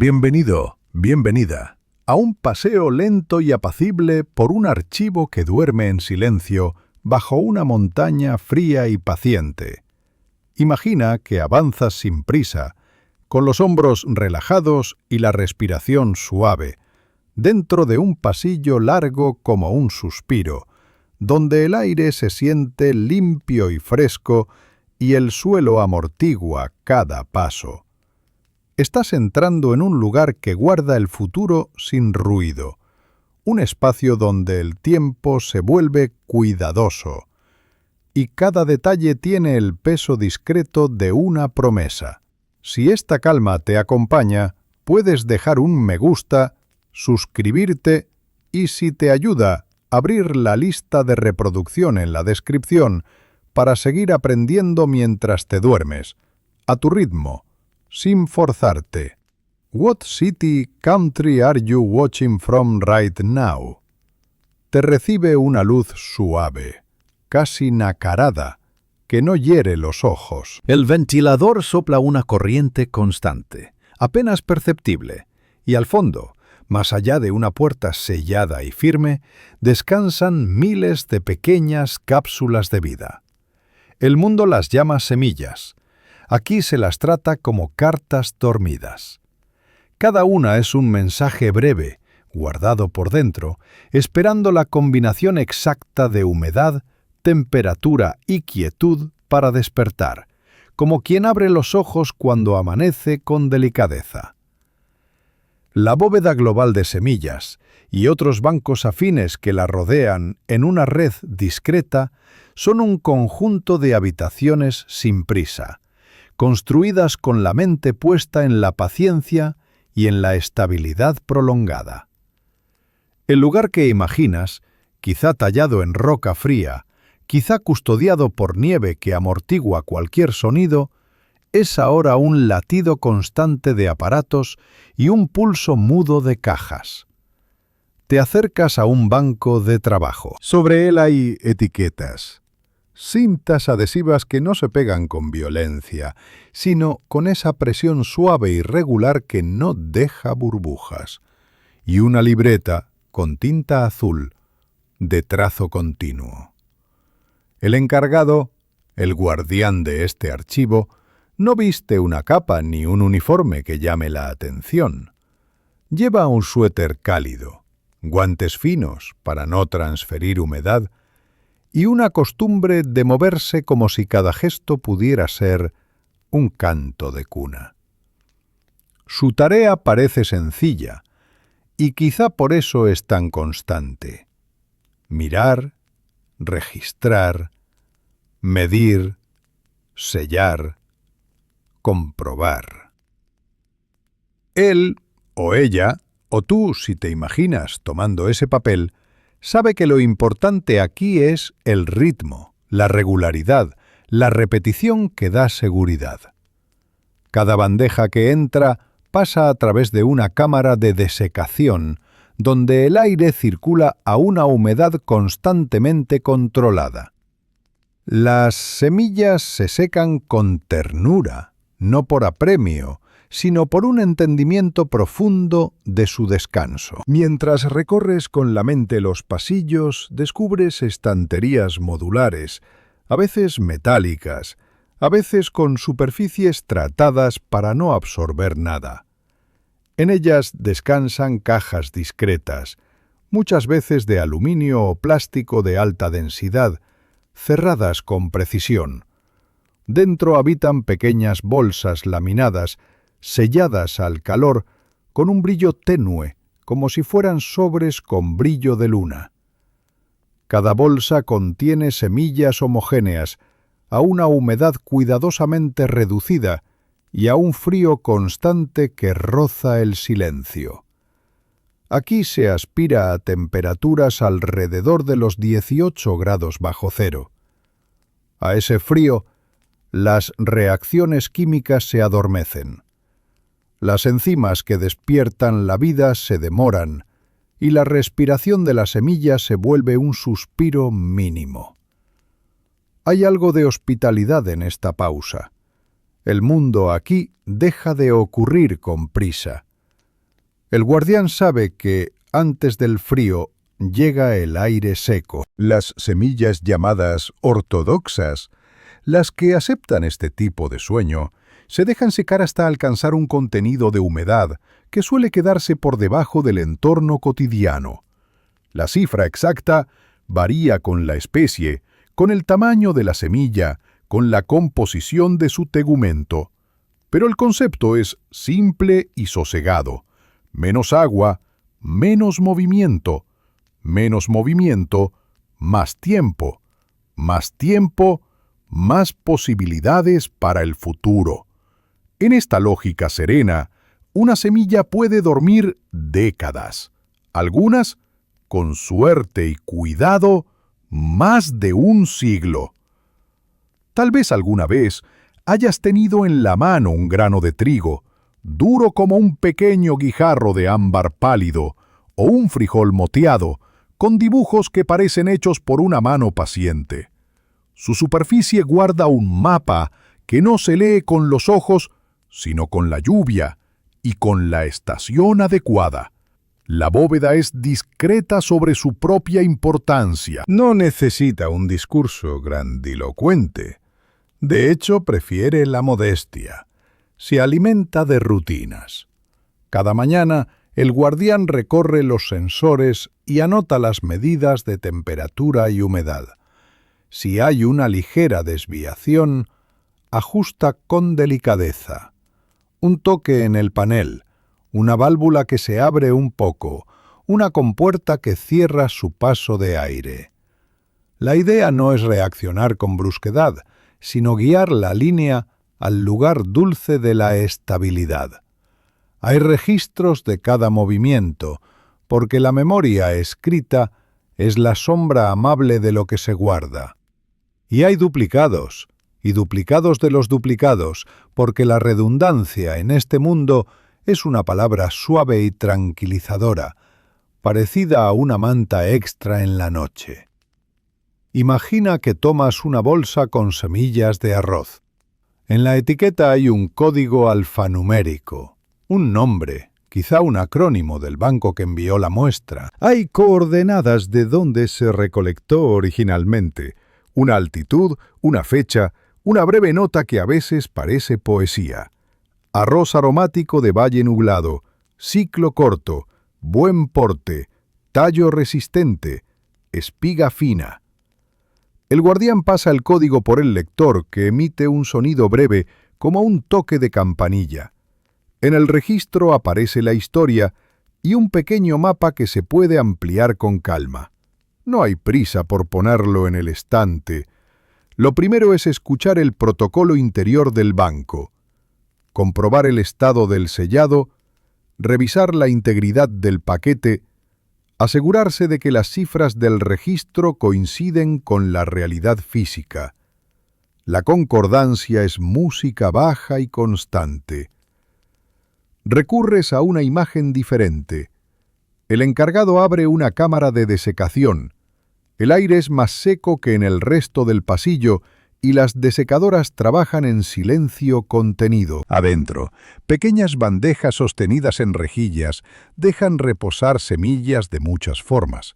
Bienvenido, bienvenida, a un paseo lento y apacible por un archivo que duerme en silencio bajo una montaña fría y paciente. Imagina que avanzas sin prisa, con los hombros relajados y la respiración suave, dentro de un pasillo largo como un suspiro, donde el aire se siente limpio y fresco y el suelo amortigua cada paso. Estás entrando en un lugar que guarda el futuro sin ruido, un espacio donde el tiempo se vuelve cuidadoso, y cada detalle tiene el peso discreto de una promesa. Si esta calma te acompaña, puedes dejar un me gusta, suscribirte y, si te ayuda, abrir la lista de reproducción en la descripción para seguir aprendiendo mientras te duermes, a tu ritmo, sin forzarte. What city, country are you watching from right now? Te recibe una luz suave, casi nacarada, que no hiere los ojos. El ventilador sopla una corriente constante, apenas perceptible, y al fondo, más allá de una puerta sellada y firme, descansan miles de pequeñas cápsulas de vida. El mundo las llama semillas. Aquí se las trata como cartas dormidas. Cada una es un mensaje breve, guardado por dentro, esperando la combinación exacta de humedad, temperatura y quietud para despertar, como quien abre los ojos cuando amanece con delicadeza. La bóveda global de semillas y otros bancos afines que la rodean en una red discreta son un conjunto de habitaciones sin prisa, construidas con la mente puesta en la paciencia y en la estabilidad prolongada. El lugar que imaginas, quizá tallado en roca fría, quizá custodiado por nieve que amortigua cualquier sonido, es ahora un latido constante de aparatos y un pulso mudo de cajas. Te acercas a un banco de trabajo. Sobre él hay etiquetas, cintas adhesivas que no se pegan con violencia, sino con esa presión suave y regular que no deja burbujas, y una libreta con tinta azul de trazo continuo. El encargado, el guardián de este archivo, no viste una capa ni un uniforme que llame la atención. Lleva un suéter cálido, guantes finos para no transferir humedad y una costumbre de moverse como si cada gesto pudiera ser un canto de cuna. Su tarea parece sencilla y quizá por eso es tan constante. Mirar, registrar, medir, sellar, comprobar. Él o ella, o tú si te imaginas tomando ese papel, sabe que lo importante aquí es el ritmo, la regularidad, la repetición que da seguridad. Cada bandeja que entra pasa a través de una cámara de desecación, donde el aire circula a una humedad constantemente controlada. Las semillas se secan con ternura, no por apremio, sino por un entendimiento profundo de su descanso. Mientras recorres con la mente los pasillos, descubres estanterías modulares, a veces metálicas, a veces con superficies tratadas para no absorber nada. En ellas descansan cajas discretas, muchas veces de aluminio o plástico de alta densidad, cerradas con precisión. Dentro habitan pequeñas bolsas laminadas, selladas al calor, con un brillo tenue, como si fueran sobres con brillo de luna. Cada bolsa contiene semillas homogéneas, a una humedad cuidadosamente reducida y a un frío constante que roza el silencio. Aquí se aspira a temperaturas alrededor de los 18 grados bajo cero. A ese frío, las reacciones químicas se adormecen. Las enzimas que despiertan la vida se demoran y la respiración de la semilla se vuelve un suspiro mínimo. Hay algo de hospitalidad en esta pausa. El mundo aquí deja de ocurrir con prisa. El guardián sabe que, antes del frío, llega el aire seco. Las semillas llamadas ortodoxas, las que aceptan este tipo de sueño, se dejan secar hasta alcanzar un contenido de humedad que suele quedarse por debajo del entorno cotidiano. La cifra exacta varía con la especie, con el tamaño de la semilla, con la composición de su tegumento. Pero el concepto es simple y sosegado. Menos agua, menos movimiento. Menos movimiento, más tiempo. Más tiempo, más posibilidades para el futuro. En esta lógica serena, una semilla puede dormir décadas. Algunas, con suerte y cuidado, más de un siglo. Tal vez alguna vez hayas tenido en la mano un grano de trigo, duro como un pequeño guijarro de ámbar pálido, o un frijol moteado, con dibujos que parecen hechos por una mano paciente. Su superficie guarda un mapa que no se lee con los ojos, sino con la lluvia y con la estación adecuada. La bóveda es discreta sobre su propia importancia. No necesita un discurso grandilocuente. De hecho, prefiere la modestia. Se alimenta de rutinas. Cada mañana, el guardián recorre los sensores y anota las medidas de temperatura y humedad. Si hay una ligera desviación, ajusta con delicadeza. Un toque en el panel, una válvula que se abre un poco, una compuerta que cierra su paso de aire. La idea no es reaccionar con brusquedad, sino guiar la línea al lugar dulce de la estabilidad. Hay registros de cada movimiento, porque la memoria escrita es la sombra amable de lo que se guarda. Y hay duplicados, y duplicados de los duplicados, porque la redundancia en este mundo es una palabra suave y tranquilizadora, parecida a una manta extra en la noche. Imagina que tomas una bolsa con semillas de arroz. En la etiqueta hay un código alfanumérico, un nombre, quizá un acrónimo del banco que envió la muestra. Hay coordenadas de dónde se recolectó originalmente, una altitud, una fecha, una breve nota que a veces parece poesía. Arroz aromático de valle nublado, ciclo corto, buen porte, tallo resistente, espiga fina. El guardián pasa el código por el lector, que emite un sonido breve como un toque de campanilla. En el registro aparece la historia y un pequeño mapa que se puede ampliar con calma. No hay prisa por ponerlo en el estante. Lo primero es escuchar el protocolo interior del banco, comprobar el estado del sellado, revisar la integridad del paquete, asegurarse de que las cifras del registro coinciden con la realidad física. La concordancia es música baja y constante. Recurres a una imagen diferente. El encargado abre una cámara de desecación. El aire es más seco que en el resto del pasillo y las desecadoras trabajan en silencio contenido. Adentro, pequeñas bandejas sostenidas en rejillas dejan reposar semillas de muchas formas.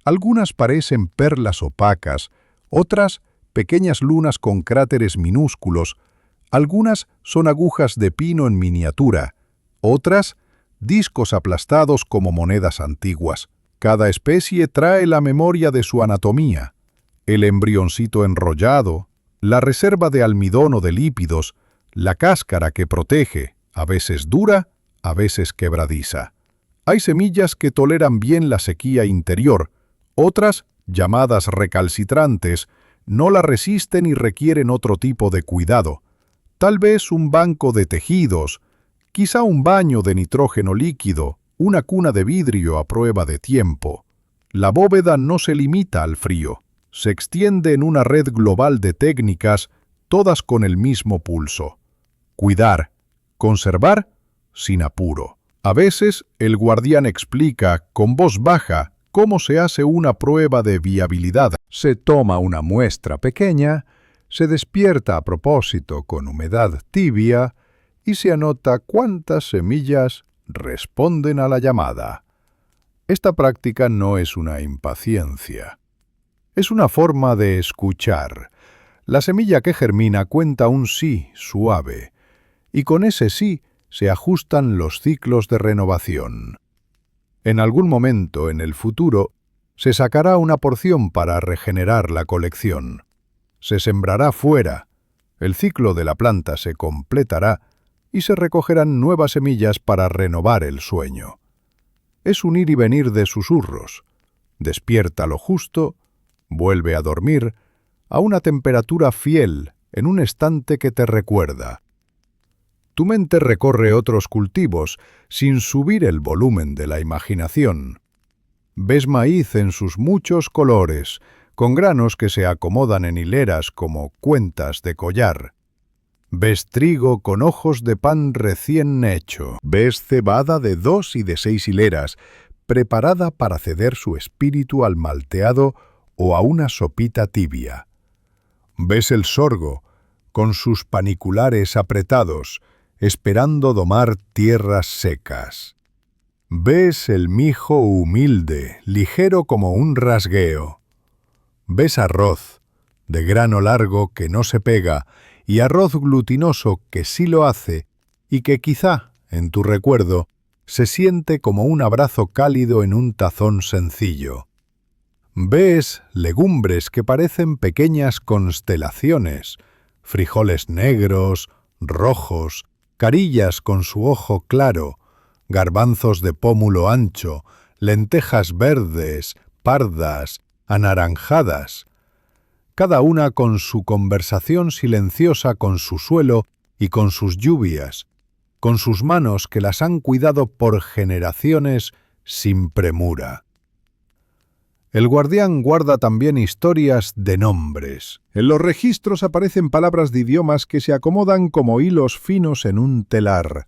Algunas parecen perlas opacas, otras pequeñas lunas con cráteres minúsculos, algunas son agujas de pino en miniatura, otras discos aplastados como monedas antiguas. Cada especie trae la memoria de su anatomía, el embrioncito enrollado, la reserva de almidón o de lípidos, la cáscara que protege, a veces dura, a veces quebradiza. Hay semillas que toleran bien la sequía interior, otras, llamadas recalcitrantes, no la resisten y requieren otro tipo de cuidado. Tal vez un banco de tejidos, quizá un baño de nitrógeno líquido, una cuna de vidrio a prueba de tiempo. La bóveda no se limita al frío. Se extiende en una red global de técnicas, todas con el mismo pulso. Cuidar, conservar, sin apuro. A veces, el guardián explica, con voz baja, cómo se hace una prueba de viabilidad. Se toma una muestra pequeña, se despierta a propósito con humedad tibia y se anota cuántas semillas responden a la llamada. Esta práctica no es una impaciencia. Es una forma de escuchar. La semilla que germina cuenta un sí suave, y con ese sí se ajustan los ciclos de renovación. En algún momento en el futuro se sacará una porción para regenerar la colección. Se sembrará fuera, el ciclo de la planta se completará y se recogerán nuevas semillas para renovar el sueño. Es un ir y venir de susurros. Despierta lo justo, vuelve a dormir, a una temperatura fiel en un estante que te recuerda. Tu mente recorre otros cultivos sin subir el volumen de la imaginación. Ves maíz en sus muchos colores, con granos que se acomodan en hileras como cuentas de collar. Ves trigo con ojos de pan recién hecho. Ves cebada de 2 y de 6 hileras, preparada para ceder su espíritu al malteado o a una sopita tibia. Ves el sorgo, con sus paniculares apretados, esperando domar tierras secas. Ves el mijo humilde, ligero como un rasgueo. Ves arroz, de grano largo que no se pega, y arroz glutinoso que sí lo hace, y que quizá, en tu recuerdo, se siente como un abrazo cálido en un tazón sencillo. Ves legumbres que parecen pequeñas constelaciones, frijoles negros, rojos, carillas con su ojo claro, garbanzos de pómulo ancho, lentejas verdes, pardas, anaranjadas, cada una con su conversación silenciosa con su suelo y con sus lluvias, con sus manos que las han cuidado por generaciones sin premura. El guardián guarda también historias de nombres. En los registros aparecen palabras de idiomas que se acomodan como hilos finos en un telar.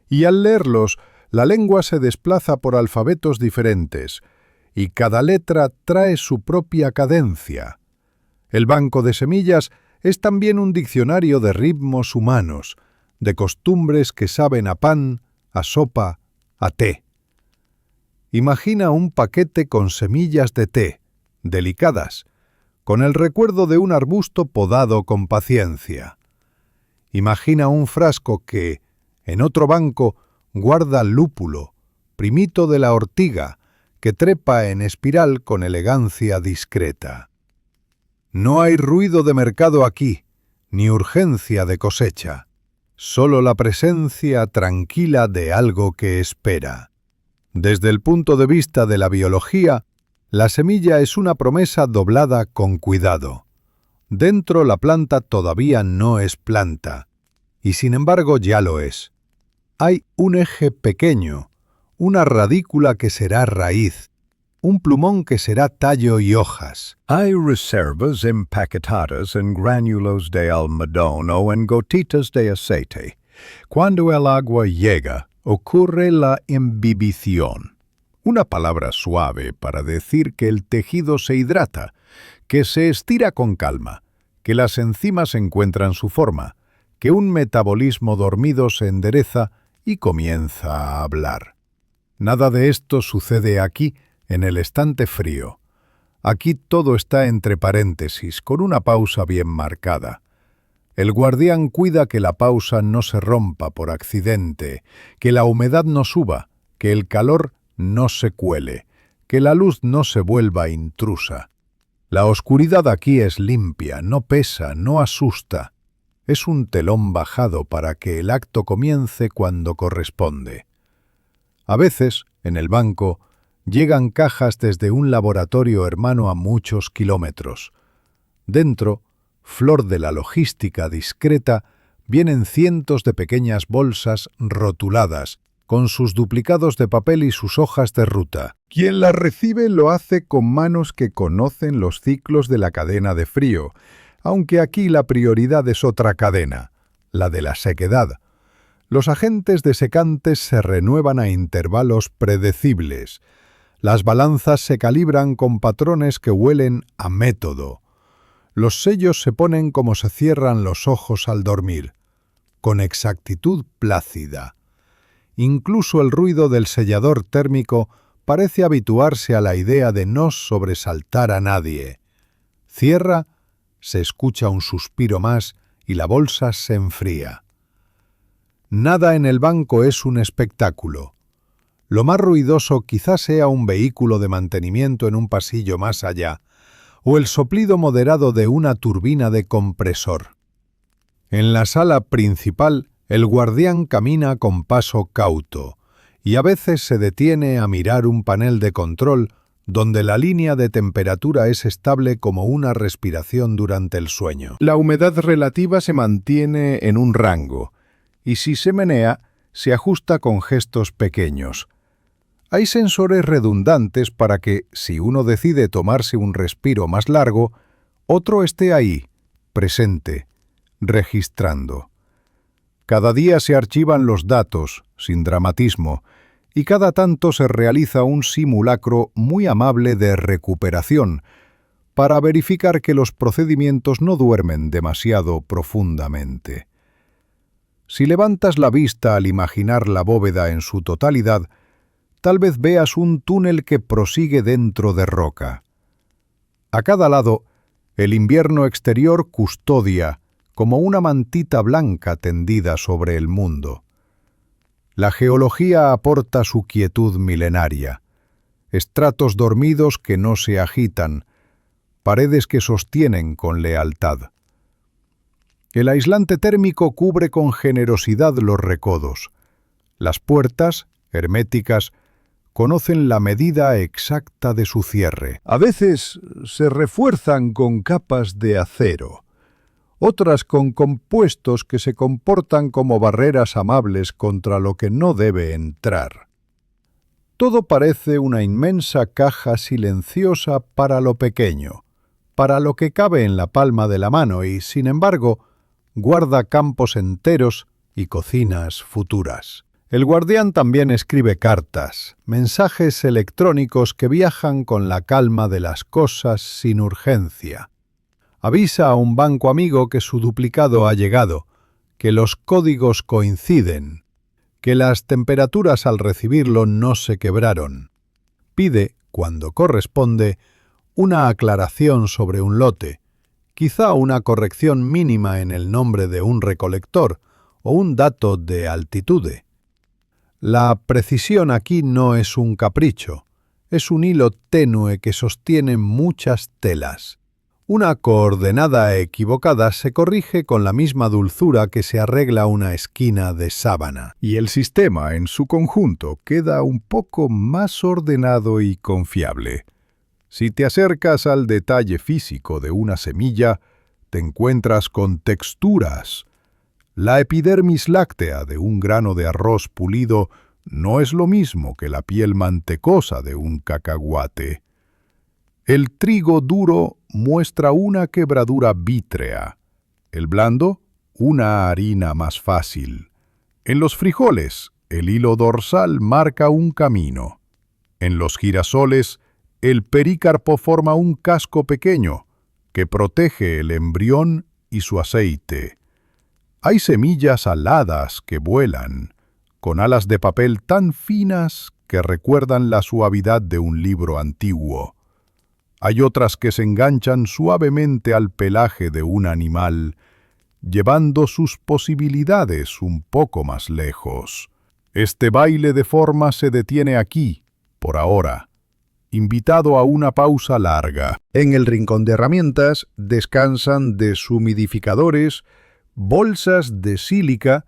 Y al leerlos, la lengua se desplaza por alfabetos diferentes, y cada letra trae su propia cadencia. El banco de semillas es también un diccionario de ritmos humanos, de costumbres que saben a pan, a sopa, a té. Imagina un paquete con semillas de té, delicadas, con el recuerdo de un arbusto podado con paciencia. Imagina un frasco que, en otro banco, guarda lúpulo, primito de la ortiga, que trepa en espiral con elegancia discreta. No hay ruido de mercado aquí, ni urgencia de cosecha, solo la presencia tranquila de algo que espera. Desde el punto de vista de la biología, la semilla es una promesa doblada con cuidado. Dentro la planta todavía no es planta, y sin embargo ya lo es. Hay un eje pequeño, una radícula que será raíz, un plumón que será tallo y hojas. Hay reservas empaquetadas en gránulos de almidón o en gotitas de aceite. Cuando el agua llega, ocurre la imbibición, una palabra suave para decir que el tejido se hidrata, que se estira con calma, que las enzimas encuentran su forma, que un metabolismo dormido se endereza y comienza a hablar. Nada de esto sucede aquí, en el estante frío. Aquí todo está entre paréntesis, con una pausa bien marcada. El guardián cuida que la pausa no se rompa por accidente, que la humedad no suba, que el calor no se cuele, que la luz no se vuelva intrusa. La oscuridad aquí es limpia, no pesa, no asusta. Es un telón bajado para que el acto comience cuando corresponde. A veces, en el banco, llegan cajas desde un laboratorio hermano a muchos kilómetros. Dentro, flor de la logística discreta, vienen cientos de pequeñas bolsas rotuladas, con sus duplicados de papel y sus hojas de ruta. Quien las recibe lo hace con manos que conocen los ciclos de la cadena de frío, aunque aquí la prioridad es otra cadena, la de la sequedad. Los agentes desecantes se renuevan a intervalos predecibles. Las balanzas se calibran con patrones que huelen a método. Los sellos se ponen como se cierran los ojos al dormir, con exactitud plácida. Incluso el ruido del sellador térmico parece habituarse a la idea de no sobresaltar a nadie. Cierra, se escucha un suspiro más y la bolsa se enfría. Nada en el banco es un espectáculo. Lo más ruidoso quizás sea un vehículo de mantenimiento en un pasillo más allá, o el soplido moderado de una turbina de compresor. En la sala principal, el guardián camina con paso cauto, y a veces se detiene a mirar un panel de control donde la línea de temperatura es estable como una respiración durante el sueño. La humedad relativa se mantiene en un rango, y si se menea, se ajusta con gestos pequeños. Hay sensores redundantes para que, si uno decide tomarse un respiro más largo, otro esté ahí, presente, registrando. Cada día se archivan los datos, sin dramatismo, y cada tanto se realiza un simulacro muy amable de recuperación, para verificar que los procedimientos no duermen demasiado profundamente. Si levantas la vista al imaginar la bóveda en su totalidad, tal vez veas un túnel que prosigue dentro de roca. A cada lado, el invierno exterior custodia, como una mantita blanca tendida sobre el mundo. La geología aporta su quietud milenaria, estratos dormidos que no se agitan, paredes que sostienen con lealtad. El aislante térmico cubre con generosidad los recodos. Las puertas, herméticas, conocen la medida exacta de su cierre. A veces se refuerzan con capas de acero, otras con compuestos que se comportan como barreras amables contra lo que no debe entrar. Todo parece una inmensa caja silenciosa para lo pequeño, para lo que cabe en la palma de la mano y, sin embargo, guarda campos enteros y cocinas futuras. El guardián también escribe cartas, mensajes electrónicos que viajan con la calma de las cosas sin urgencia. Avisa a un banco amigo que su duplicado ha llegado, que los códigos coinciden, que las temperaturas al recibirlo no se quebraron. Pide, cuando corresponde, una aclaración sobre un lote, quizá una corrección mínima en el nombre de un recolector o un dato de altitude. La precisión aquí no es un capricho, es un hilo tenue que sostiene muchas telas. Una coordenada equivocada se corrige con la misma dulzura que se arregla una esquina de sábana. Y el sistema en su conjunto queda un poco más ordenado y confiable. Si te acercas al detalle físico de una semilla, te encuentras con texturas. La epidermis láctea de un grano de arroz pulido no es lo mismo que la piel mantecosa de un cacahuate. El trigo duro muestra una quebradura vítrea, el blando, una harina más fácil. En los frijoles, el hilo dorsal marca un camino. En los girasoles, el perícarpo forma un casco pequeño que protege el embrión y su aceite. Hay semillas aladas que vuelan, con alas de papel tan finas que recuerdan la suavidad de un libro antiguo. Hay otras que se enganchan suavemente al pelaje de un animal, llevando sus posibilidades un poco más lejos. Este baile de forma se detiene aquí, por ahora, invitado a una pausa larga. En el rincón de herramientas descansan deshumidificadores, bolsas de sílica,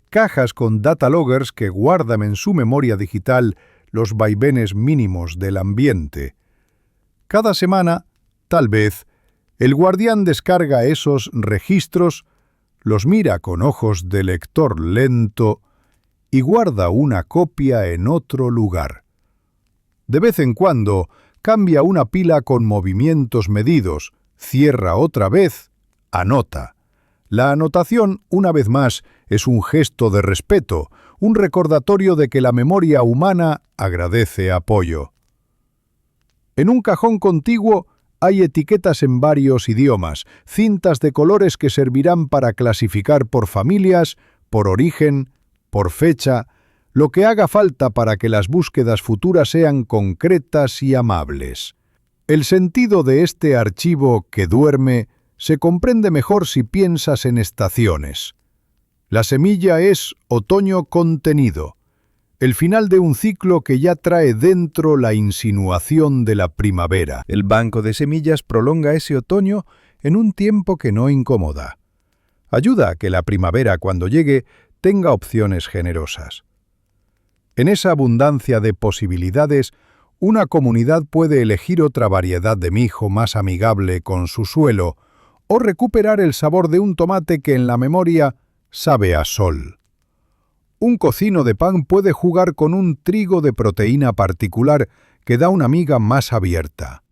cajas con data loggers que guardan en su memoria digital los vaivenes mínimos del ambiente. Cada semana, tal vez, el guardián descarga esos registros, los mira con ojos de lector lento y guarda una copia en otro lugar. De vez en cuando, cambia una pila con movimientos medidos, cierra otra vez, anota. La anotación, una vez más, es un gesto de respeto, un recordatorio de que la memoria humana agradece apoyo. En un cajón contiguo hay etiquetas en varios idiomas, cintas de colores que servirán para clasificar por familias, por origen, por fecha, lo que haga falta para que las búsquedas futuras sean concretas y amables. El sentido de este archivo que duerme se comprende mejor si piensas en estaciones. La semilla es otoño contenido, el final de un ciclo que ya trae dentro la insinuación de la primavera. El banco de semillas prolonga ese otoño en un tiempo que no incomoda. Ayuda a que la primavera, cuando llegue, tenga opciones generosas. En esa abundancia de posibilidades, una comunidad puede elegir otra variedad de mijo más amigable con su suelo o recuperar el sabor de un tomate que en la memoria sabe a sol. Un cocino de pan puede jugar con un trigo de proteína particular que da una miga más abierta.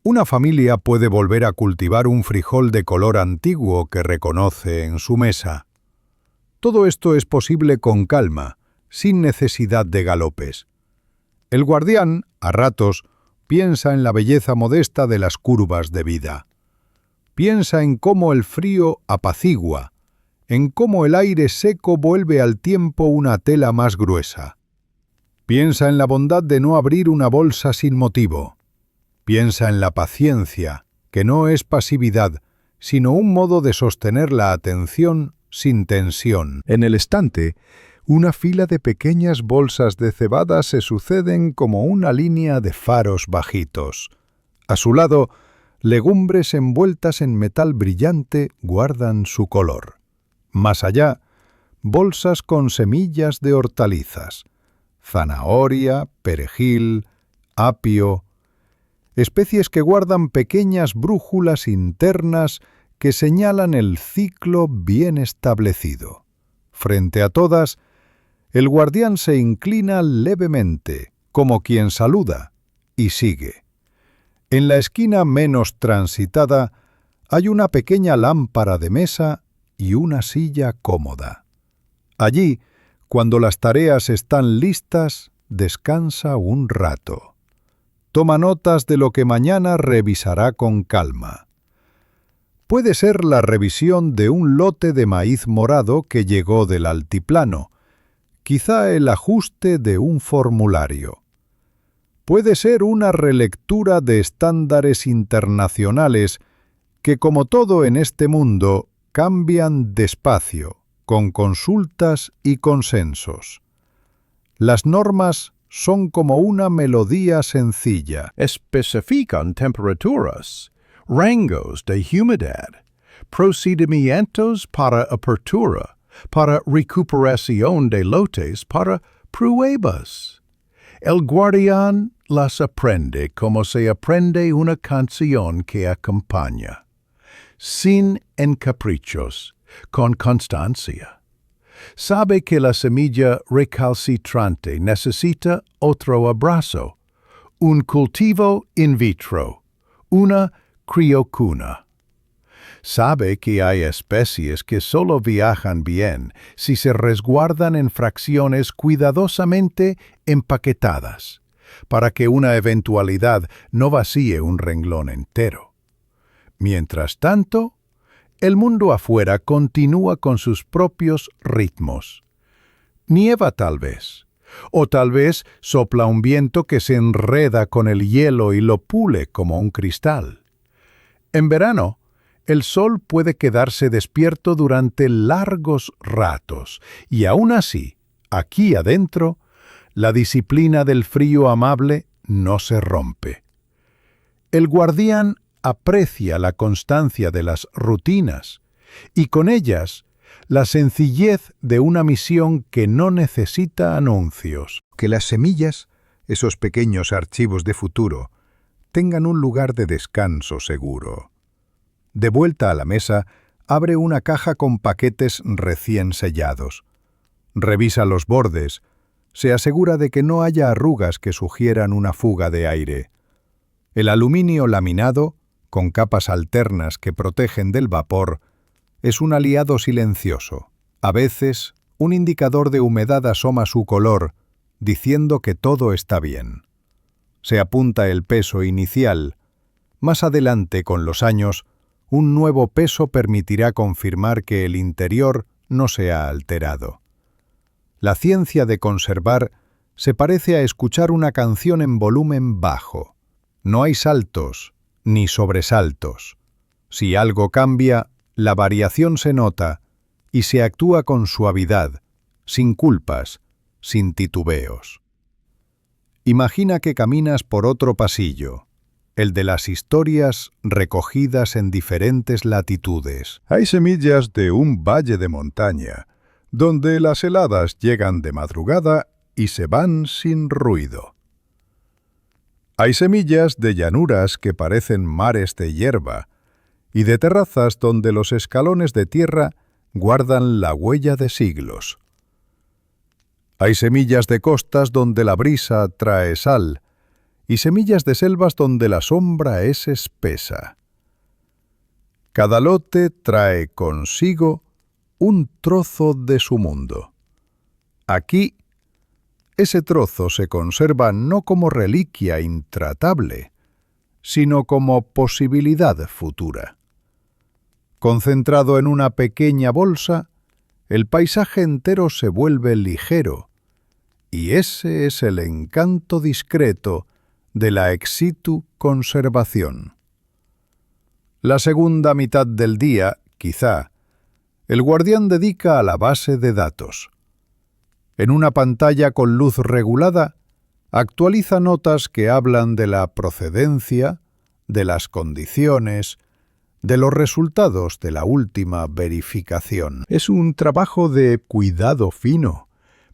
Una familia puede volver a cultivar un frijol de color antiguo que reconoce en su mesa. Todo esto es posible con calma, sin necesidad de galopes. El guardián, a ratos, piensa en la belleza modesta de las curvas de vida. Piensa en cómo el frío apacigua, en cómo el aire seco vuelve al tiempo una tela más gruesa. Piensa en la bondad de no abrir una bolsa sin motivo. Piensa en la paciencia, que no es pasividad, sino un modo de sostener la atención sin tensión. En el estante, una fila de pequeñas bolsas de cebada se suceden como una línea de faros bajitos. A su lado, legumbres envueltas en metal brillante guardan su color. Más allá, bolsas con semillas de hortalizas, zanahoria, perejil, apio, especies que guardan pequeñas brújulas internas que señalan el ciclo bien establecido. Frente a todas, el guardián se inclina levemente, como quien saluda, y sigue. En la esquina menos transitada hay una pequeña lámpara de mesa y una silla cómoda. Allí, cuando las tareas están listas, descansa un rato. Toma notas de lo que mañana revisará con calma. Puede ser la revisión de un lote de maíz morado que llegó del altiplano, quizá el ajuste de un formulario. Puede ser una relectura de estándares internacionales que, como todo en este mundo, cambian despacio, con consultas y consensos. Las normas son como una melodía sencilla. Especifican temperaturas, rangos de humedad, procedimientos para apertura, para recuperación de lotes, para pruebas. El guardián las aprende como se aprende una canción que acompaña, sin encaprichos, con constancia. Sabe que la semilla recalcitrante necesita otro abrazo, un cultivo in vitro, una criocuna. Sabe que hay especies que solo viajan bien si se resguardan en fracciones cuidadosamente empaquetadas, para que una eventualidad no vacíe un renglón entero. Mientras tanto, el mundo afuera continúa con sus propios ritmos. Nieva tal vez, o tal vez sopla un viento que se enreda con el hielo y lo pule como un cristal. En verano, el sol puede quedarse despierto durante largos ratos, y aún así, aquí adentro, la disciplina del frío amable no se rompe. El guardián aprecia la constancia de las rutinas y con ellas la sencillez de una misión que no necesita anuncios. Que las semillas, esos pequeños archivos de futuro, tengan un lugar de descanso seguro. De vuelta a la mesa, abre una caja con paquetes recién sellados. Revisa los bordes. Se asegura de que no haya arrugas que sugieran una fuga de aire. El aluminio laminado, con capas alternas que protegen del vapor, es un aliado silencioso. A veces, un indicador de humedad asoma su color, diciendo que todo está bien. Se apunta el peso inicial. Más adelante, con los años, un nuevo peso permitirá confirmar que el interior no se ha alterado. La ciencia de conservar se parece a escuchar una canción en volumen bajo. No hay saltos ni sobresaltos. Si algo cambia, la variación se nota y se actúa con suavidad, sin culpas, sin titubeos. Imagina que caminas por otro pasillo, el de las historias recogidas en diferentes latitudes. Hay semillas de un valle de montaña, donde las heladas llegan de madrugada y se van sin ruido. Hay semillas de llanuras que parecen mares de hierba, y de terrazas donde los escalones de tierra guardan la huella de siglos. Hay semillas de costas donde la brisa trae sal, y semillas de selvas donde la sombra es espesa. Cada lote trae consigo un trozo de su mundo. Aquí, ese trozo se conserva no como reliquia intratable, sino como posibilidad futura. Concentrado en una pequeña bolsa, el paisaje entero se vuelve ligero, y ese es el encanto discreto de la ex situ conservación. La segunda mitad del día, quizá, el guardián dedica a la base de datos. En una pantalla con luz regulada, actualiza notas que hablan de la procedencia, de las condiciones, de los resultados de la última verificación. Es un trabajo de cuidado fino,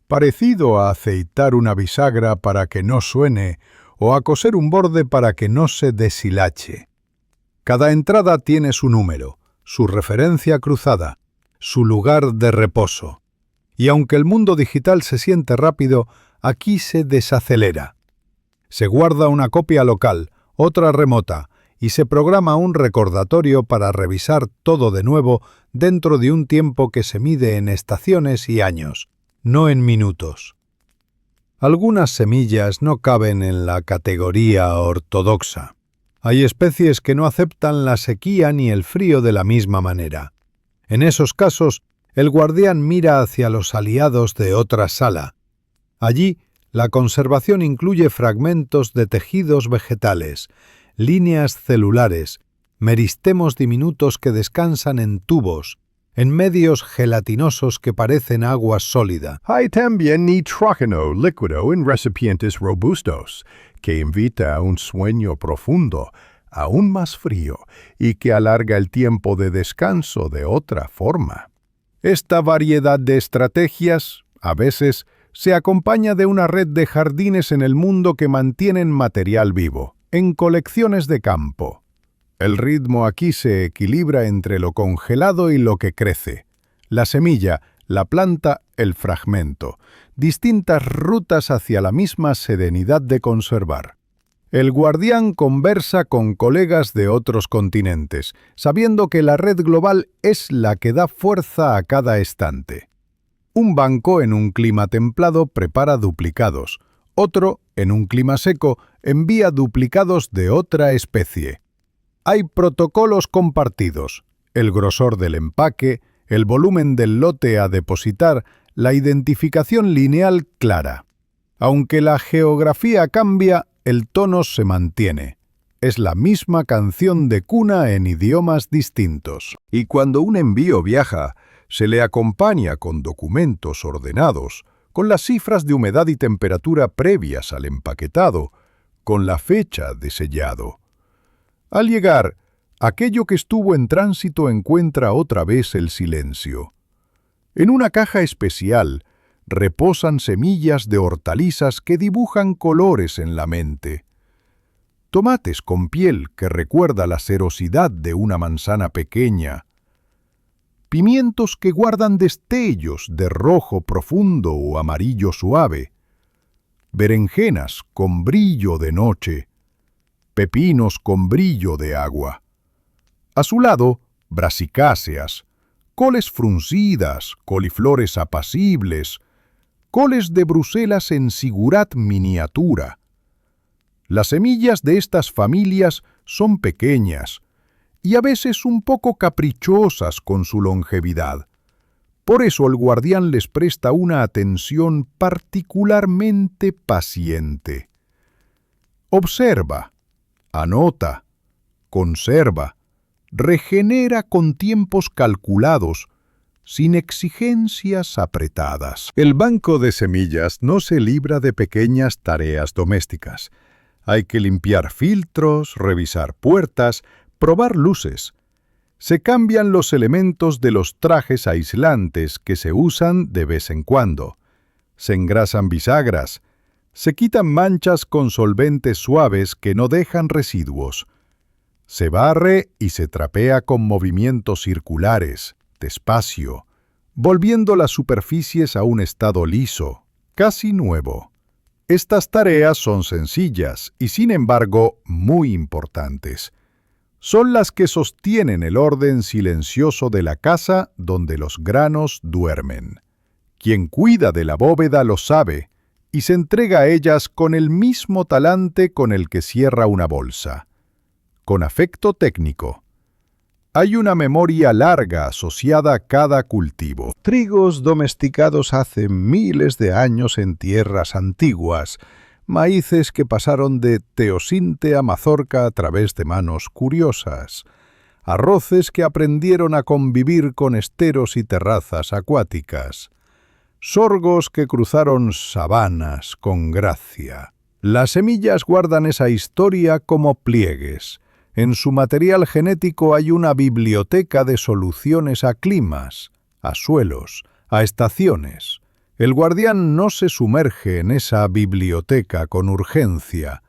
parecido a aceitar una bisagra para que no suene o a coser un borde para que no se deshilache. Cada entrada tiene su número, su referencia cruzada, su lugar de reposo. Y aunque el mundo digital se siente rápido, aquí se desacelera. Se guarda una copia local, otra remota, y se programa un recordatorio para revisar todo de nuevo dentro de un tiempo que se mide en estaciones y años, no en minutos. Algunas semillas no caben en la categoría ortodoxa. Hay especies que no aceptan la sequía ni el frío de la misma manera. En esos casos, el guardián mira hacia los aliados de otra sala. Allí, la conservación incluye fragmentos de tejidos vegetales, líneas celulares, meristemos diminutos que descansan en tubos, en medios gelatinosos que parecen agua sólida. Hay también nitrógeno líquido en recipientes robustos, que invita a un sueño profundo, aún más frío, y que alarga el tiempo de descanso de otra forma. Esta variedad de estrategias, a veces, se acompaña de una red de jardines en el mundo que mantienen material vivo, en colecciones de campo. El ritmo aquí se equilibra entre lo congelado y lo que crece. La semilla, la planta, el fragmento. Distintas rutas hacia la misma serenidad de conservar. El guardián conversa con colegas de otros continentes, sabiendo que la red global es la que da fuerza a cada estante. Un banco en un clima templado prepara duplicados. Otro, en un clima seco, envía duplicados de otra especie. Hay protocolos compartidos, el grosor del empaque, el volumen del lote a depositar, la identificación lineal clara. Aunque la geografía cambia, el tono se mantiene. Es la misma canción de cuna en idiomas distintos. Y cuando un envío viaja, se le acompaña con documentos ordenados, con las cifras de humedad y temperatura previas al empaquetado, con la fecha de sellado. Al llegar, aquello que estuvo en tránsito encuentra otra vez el silencio. En una caja especial reposan semillas de hortalizas que dibujan colores en la mente. Tomates con piel que recuerda la serosidad de una manzana pequeña. Pimientos que guardan destellos de rojo profundo o amarillo suave. Berenjenas con brillo de noche. Pepinos con brillo de agua. A su lado, brasicáceas, coles fruncidas, coliflores apacibles, coles de Bruselas en sigurat miniatura. Las semillas de estas familias son pequeñas y a veces un poco caprichosas con su longevidad, Por eso el guardián les presta una atención particularmente paciente. Observa, anota, conserva, regenera con tiempos calculados, sin exigencias apretadas. El banco de semillas no se libra de pequeñas tareas domésticas. Hay que limpiar filtros, revisar puertas, probar luces. Se cambian los elementos de los trajes aislantes que se usan de vez en cuando. Se engrasan bisagras. Se quitan manchas con solventes suaves que no dejan residuos. Se barre y se trapea con movimientos circulares, despacio, volviendo las superficies a un estado liso, casi nuevo. Estas tareas son sencillas y, sin embargo, muy importantes. Son las que sostienen el orden silencioso de la casa donde los granos duermen. Quien cuida de la bóveda lo sabe y se entrega a ellas con el mismo talante con el que cierra una bolsa. Con afecto técnico. Hay una memoria larga asociada a cada cultivo. Trigos domesticados hace miles de años en tierras antiguas, maíces que pasaron de teosinte a mazorca a través de manos curiosas, arroces que aprendieron a convivir con esteros y terrazas acuáticas, sorgos que cruzaron sabanas con gracia. Las semillas guardan esa historia como pliegues. En su material genético hay una biblioteca de soluciones a climas, a suelos, a estaciones. El guardián no se sumerge en esa biblioteca con urgencia,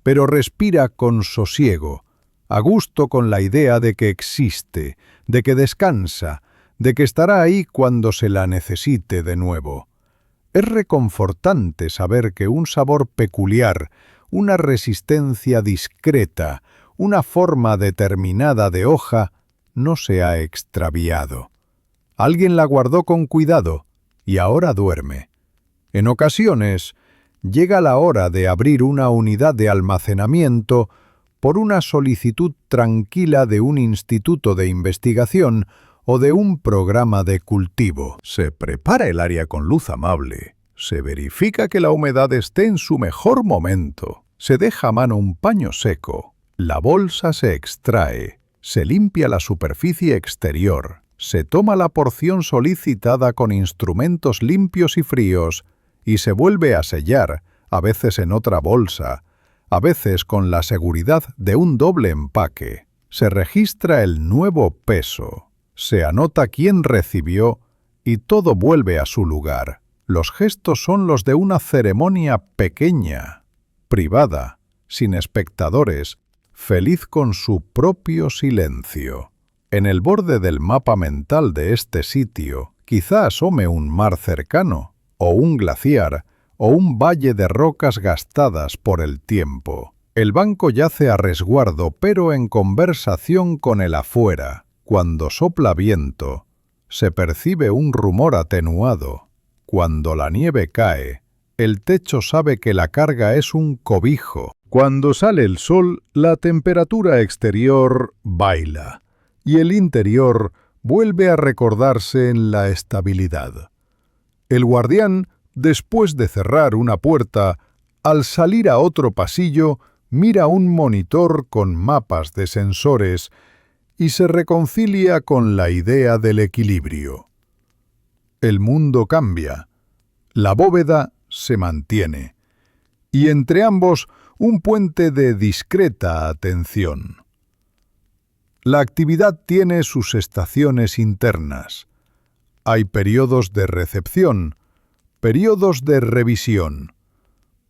pero respira con sosiego, a gusto con la idea de que existe, de que descansa, de que estará ahí cuando se la necesite de nuevo. Es reconfortante saber que un sabor peculiar, una resistencia discreta, una forma determinada de hoja no se ha extraviado. Alguien la guardó con cuidado y ahora duerme. En ocasiones, llega la hora de abrir una unidad de almacenamiento por una solicitud tranquila de un instituto de investigación o de un programa de cultivo. Se prepara el área con luz amable. Se verifica que la humedad esté en su mejor momento. Se deja a mano un paño seco. La bolsa se extrae, se limpia la superficie exterior, se toma la porción solicitada con instrumentos limpios y fríos y se vuelve a sellar, a veces en otra bolsa, a veces con la seguridad de un doble empaque. Se registra el nuevo peso, se anota quién recibió y todo vuelve a su lugar. Los gestos son los de una ceremonia pequeña, privada, sin espectadores, feliz con su propio silencio. En el borde del mapa mental de este sitio, quizá asome un mar cercano, o un glaciar, o un valle de rocas gastadas por el tiempo. El banco yace a resguardo, pero en conversación con el afuera. Cuando sopla viento, se percibe un rumor atenuado. Cuando la nieve cae, el techo sabe que la carga es un cobijo. Cuando sale el sol, la temperatura exterior baila, y el interior vuelve a recordarse en la estabilidad. El guardián, después de cerrar una puerta, al salir a otro pasillo, mira un monitor con mapas de sensores y se reconcilia con la idea del equilibrio. El mundo cambia, la bóveda se mantiene, y entre ambos un puente de discreta atención. La actividad tiene sus estaciones internas. Hay periodos de recepción, periodos de revisión,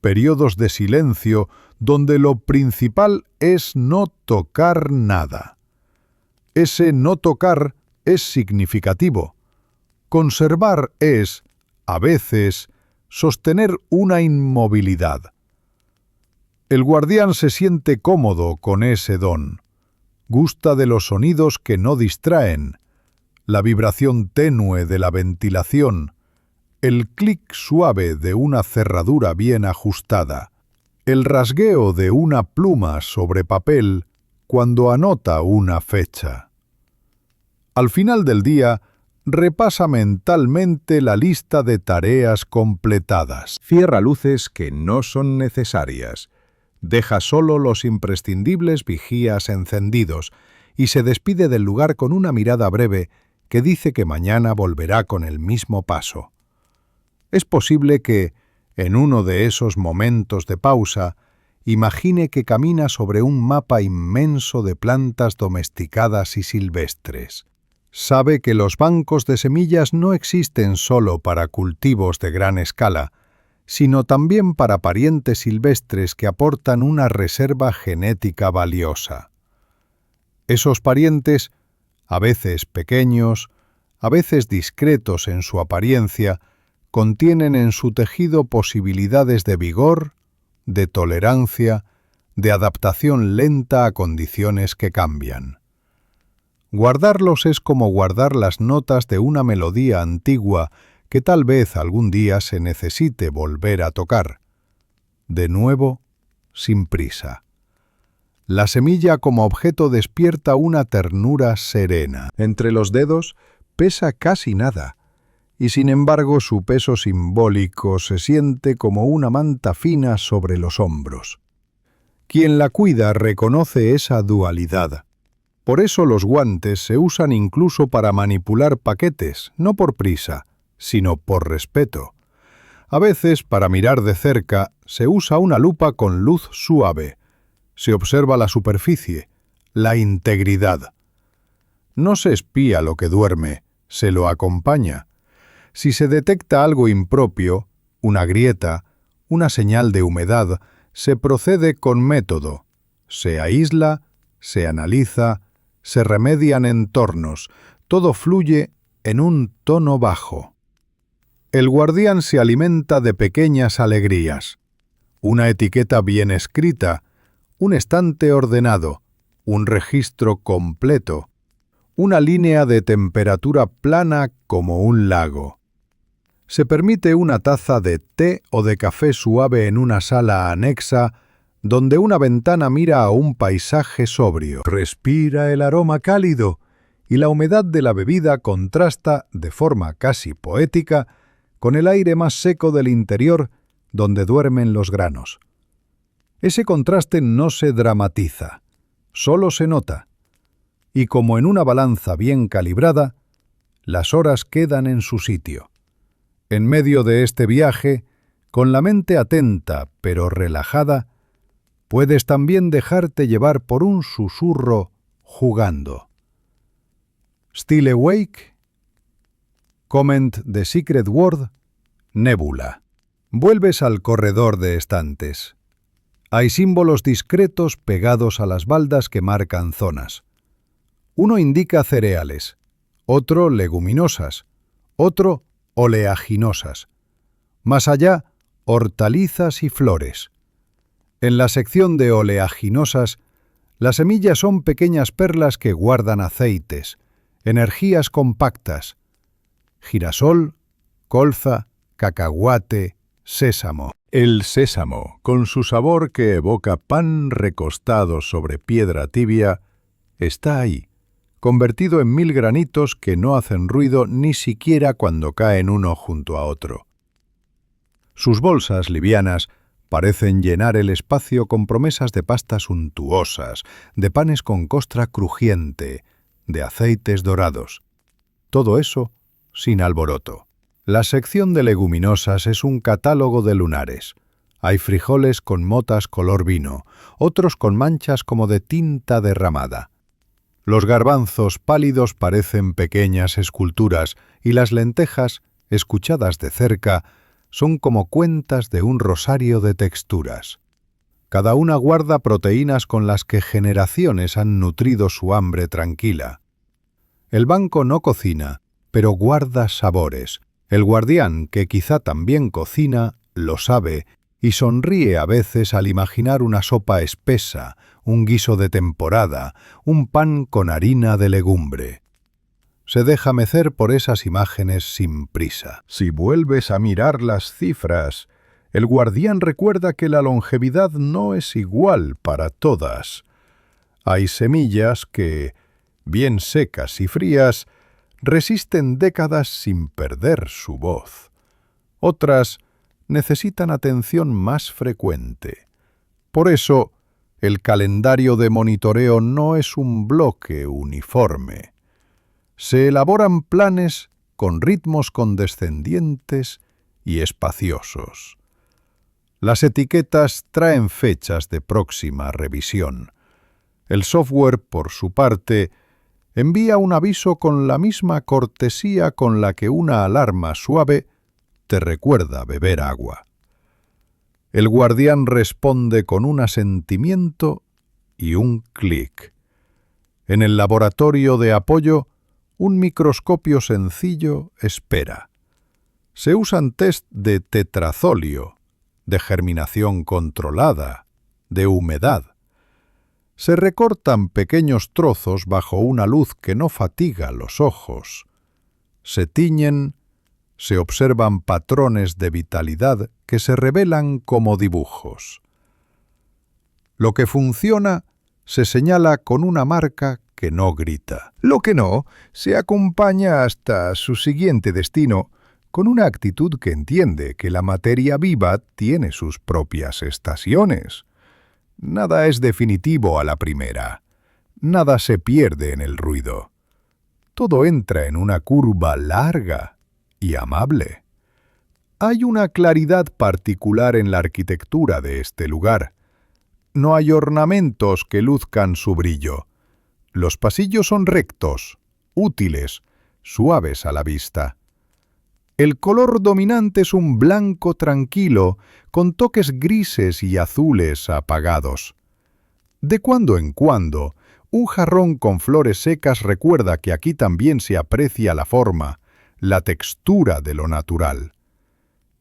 periodos de silencio donde lo principal es no tocar nada. Ese no tocar es significativo. Conservar es, a veces, sostener una inmovilidad. El guardián se siente cómodo con ese don. Gusta de los sonidos que no distraen, la vibración tenue de la ventilación, el clic suave de una cerradura bien ajustada, el rasgueo de una pluma sobre papel cuando anota una fecha. Al final del día, repasa mentalmente la lista de tareas completadas. Cierra luces que no son necesarias. Deja solo los imprescindibles vigías encendidos y se despide del lugar con una mirada breve que dice que mañana volverá con el mismo paso. Es posible que, en uno de esos momentos de pausa, imagine que camina sobre un mapa inmenso de plantas domesticadas y silvestres. Sabe que los bancos de semillas no existen solo para cultivos de gran escala, sino también para parientes silvestres que aportan una reserva genética valiosa. Esos parientes, a veces pequeños, a veces discretos en su apariencia, contienen en su tejido posibilidades de vigor, de tolerancia, de adaptación lenta a condiciones que cambian. Guardarlos es como guardar las notas de una melodía antigua que tal vez algún día se necesite volver a tocar. De nuevo, sin prisa. La semilla como objeto despierta una ternura serena. Entre los dedos pesa casi nada, y sin embargo su peso simbólico se siente como una manta fina sobre los hombros. Quien la cuida reconoce esa dualidad. Por eso los guantes se usan incluso para manipular paquetes, no por prisa, sino por respeto. A veces, para mirar de cerca, se usa una lupa con luz suave. Se observa la superficie, la integridad. No se espía lo que duerme, se lo acompaña. Si se detecta algo impropio, una grieta, una señal de humedad, se procede con método. Se aísla, se analiza, se remedian entornos, todo fluye en un tono bajo. El guardián se alimenta de pequeñas alegrías. Una etiqueta bien escrita, un estante ordenado, un registro completo, una línea de temperatura plana como un lago. Se permite una taza de té o de café suave en una sala anexa donde una ventana mira a un paisaje sobrio. Respira el aroma cálido y la humedad de la bebida contrasta de forma casi poética con el aire más seco del interior donde duermen los granos. Ese contraste no se dramatiza, solo se nota, y como en una balanza bien calibrada, las horas quedan en su sitio. En medio de este viaje, con la mente atenta pero relajada, puedes también dejarte llevar por un susurro jugando. Still Awake, Comment the Secret Word, Nébula. Vuelves al corredor de estantes. Hay símbolos discretos pegados a las baldas que marcan zonas. Uno indica cereales, otro leguminosas, otro oleaginosas. Más allá, hortalizas y flores. En la sección de oleaginosas, las semillas son pequeñas perlas que guardan aceites, energías compactas. Girasol, colza, cacahuate, sésamo. El sésamo, con su sabor que evoca pan recostado sobre piedra tibia, está ahí, convertido en 1000 granitos que no hacen ruido ni siquiera cuando caen uno junto a otro. Sus bolsas livianas parecen llenar el espacio con promesas de pastas untuosas, de panes con costra crujiente, de aceites dorados. Todo eso sin alboroto. La sección de leguminosas es un catálogo de lunares. Hay frijoles con motas color vino, otros con manchas como de tinta derramada. Los garbanzos pálidos parecen pequeñas esculturas y las lentejas, escuchadas de cerca, son como cuentas de un rosario de texturas. Cada una guarda proteínas con las que generaciones han nutrido su hambre tranquila. El banco no cocina, pero guarda sabores. El guardián, que quizá también cocina, lo sabe y sonríe a veces al imaginar una sopa espesa, un guiso de temporada, un pan con harina de legumbre. Se deja mecer por esas imágenes sin prisa. Si vuelves a mirar las cifras, el guardián recuerda que la longevidad no es igual para todas. Hay semillas que, bien secas y frías, resisten décadas sin perder su voz. Otras necesitan atención más frecuente. Por eso, el calendario de monitoreo no es un bloque uniforme. Se elaboran planes con ritmos condescendientes y espaciosos. Las etiquetas traen fechas de próxima revisión. El software, por su parte, envía un aviso con la misma cortesía con la que una alarma suave te recuerda beber agua. El guardián responde con un asentimiento y un clic. En el laboratorio de apoyo, un microscopio sencillo espera. Se usan test de tetrazolio, de germinación controlada, de humedad. Se recortan pequeños trozos bajo una luz que no fatiga los ojos. Se tiñen, se observan patrones de vitalidad que se revelan como dibujos. Lo que funciona se señala con una marca que no grita. Lo que no, se acompaña hasta su siguiente destino con una actitud que entiende que la materia viva tiene sus propias estaciones. Nada es definitivo a la primera. Nada se pierde en el ruido. Todo entra en una curva larga y amable. Hay una claridad particular en la arquitectura de este lugar. No hay ornamentos que luzcan su brillo. Los pasillos son rectos, útiles, suaves a la vista. El color dominante es un blanco tranquilo, con toques grises y azules apagados. De cuando en cuando, un jarrón con flores secas recuerda que aquí también se aprecia la forma, la textura de lo natural.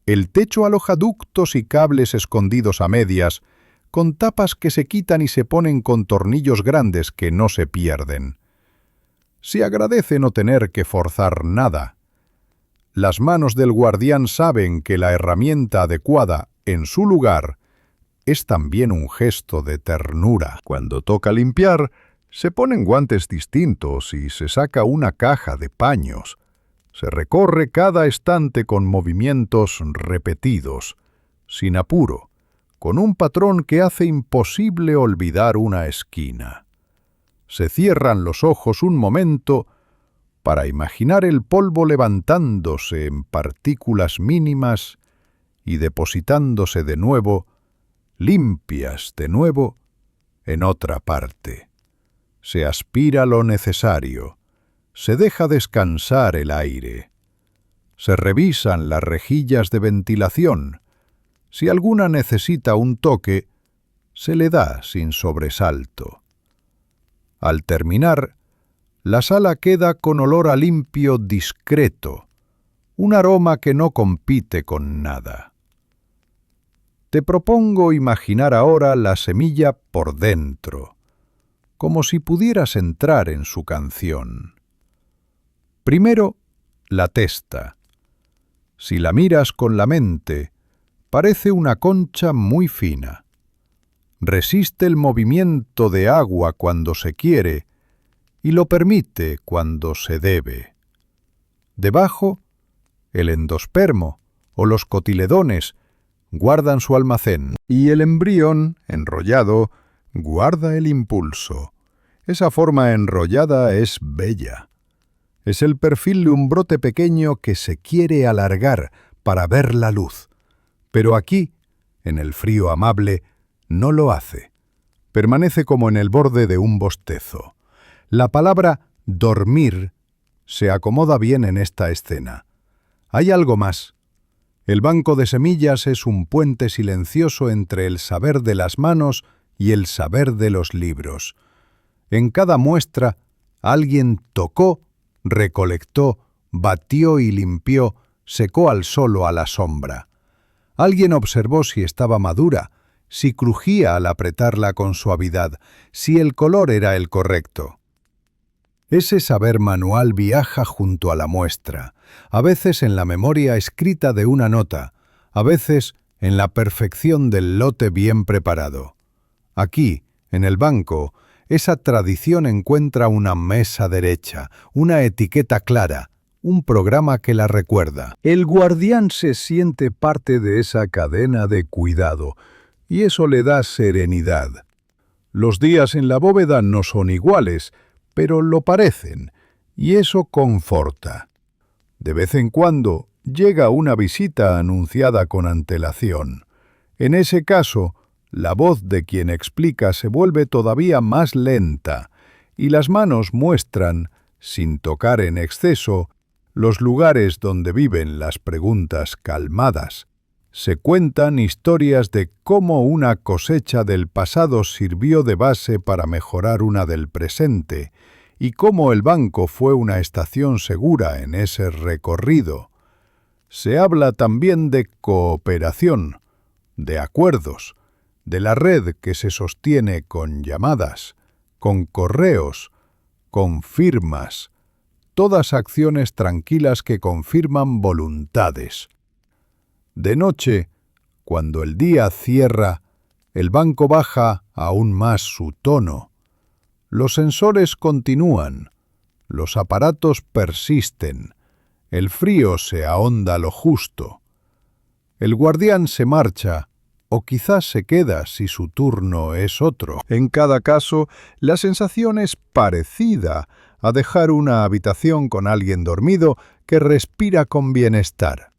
El techo aloja ductos y cables escondidos a medias, con tapas que se quitan y se ponen con tornillos grandes que no se pierden. Se agradece no tener que forzar nada. Las manos del guardián saben que la herramienta adecuada en su lugar es también un gesto de ternura. Cuando toca limpiar, se ponen guantes distintos y se saca una caja de paños. Se recorre cada estante con movimientos repetidos, sin apuro, con un patrón que hace imposible olvidar una esquina. Se cierran los ojos un momento para imaginar el polvo levantándose en partículas mínimas y depositándose de nuevo, limpias de nuevo, en otra parte. Se aspira lo necesario, se deja descansar el aire. Se revisan las rejillas de ventilación. Si alguna necesita un toque, se le da sin sobresalto. Al terminar, la sala queda con olor a limpio discreto, un aroma que no compite con nada. Te propongo imaginar ahora la semilla por dentro, como si pudieras entrar en su canción. Primero, la testa. Si la miras con la mente, parece una concha muy fina. Resiste el movimiento de agua cuando se quiere y lo permite cuando se debe. Debajo, el endospermo o los cotiledones guardan su almacén y el embrión, enrollado, guarda el impulso. Esa forma enrollada es bella. Es el perfil de un brote pequeño que se quiere alargar para ver la luz. Pero aquí, en el frío amable, no lo hace. Permanece como en el borde de un bostezo. La palabra dormir se acomoda bien en esta escena. Hay algo más. El banco de semillas es un puente silencioso entre el saber de las manos y el saber de los libros. En cada muestra, alguien tocó, recolectó, batió y limpió, secó al sol o a la sombra. Alguien observó si estaba madura, si crujía al apretarla con suavidad, si el color era el correcto. Ese saber manual viaja junto a la muestra, a veces en la memoria escrita de una nota, a veces en la perfección del lote bien preparado. Aquí, en el banco, esa tradición encuentra una mesa derecha, una etiqueta clara, un programa que la recuerda. El guardián se siente parte de esa cadena de cuidado, y eso le da serenidad. Los días en la bóveda no son iguales, pero lo parecen, y eso conforta. De vez en cuando llega una visita anunciada con antelación. En ese caso, la voz de quien explica se vuelve todavía más lenta, y las manos muestran, sin tocar en exceso, los lugares donde viven las preguntas calmadas. Se cuentan historias de cómo una cosecha del pasado sirvió de base para mejorar una del presente, y cómo el banco fue una estación segura en ese recorrido. Se habla también de cooperación, de acuerdos, de la red que se sostiene con llamadas, con correos, con firmas, todas acciones tranquilas que confirman voluntades. De noche, cuando el día cierra, el banco baja aún más su tono. Los sensores continúan, los aparatos persisten, el frío se ahonda lo justo. El guardián se marcha, o quizás se queda si su turno es otro. En cada caso, la sensación es parecida a dejar una habitación con alguien dormido que respira con bienestar.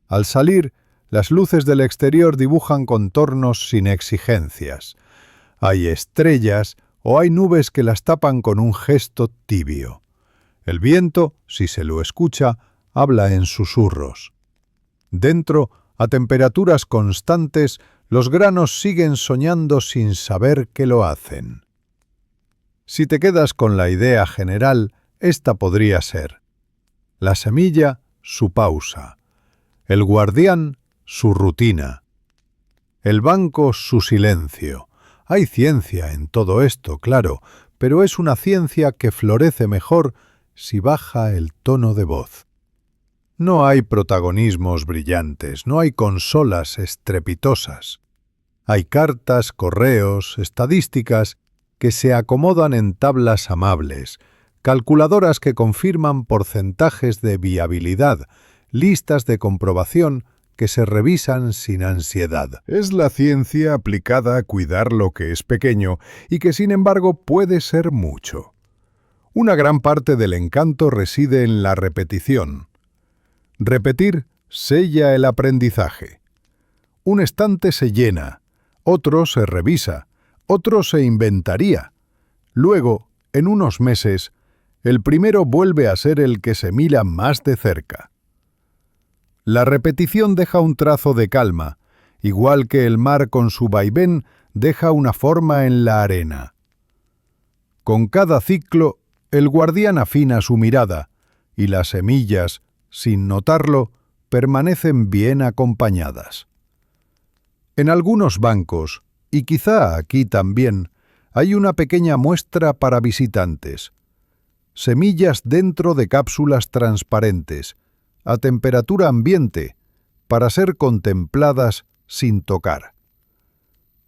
Al salir, las luces del exterior dibujan contornos sin exigencias. Hay estrellas o hay nubes que las tapan con un gesto tibio. El viento, si se lo escucha, habla en susurros. Dentro, a temperaturas constantes, los granos siguen soñando sin saber que lo hacen. Si te quedas con la idea general, esta podría ser: la semilla, su pausa; el guardián, su rutina; el banco, su silencio. Hay ciencia en todo esto, claro, pero es una ciencia que florece mejor si baja el tono de voz. No hay protagonismos brillantes, no hay consolas estrepitosas. Hay cartas, correos, estadísticas que se acomodan en tablas amables, calculadoras que confirman porcentajes de viabilidad, listas de comprobación que se revisan sin ansiedad. Es la ciencia aplicada a cuidar lo que es pequeño y que sin embargo puede ser mucho. Una gran parte del encanto reside en la repetición. Repetir sella el aprendizaje. Un estante se llena, otro se revisa, otro se inventaría. Luego, en unos meses, el primero vuelve a ser el que se mira más de cerca. La repetición deja un trazo de calma, igual que el mar con su vaivén deja una forma en la arena. Con cada ciclo, el guardián afina su mirada, y las semillas, sin notarlo, permanecen bien acompañadas. En algunos bancos, y quizá aquí también, hay una pequeña muestra para visitantes. Semillas dentro de cápsulas transparentes, a temperatura ambiente, para ser contempladas sin tocar.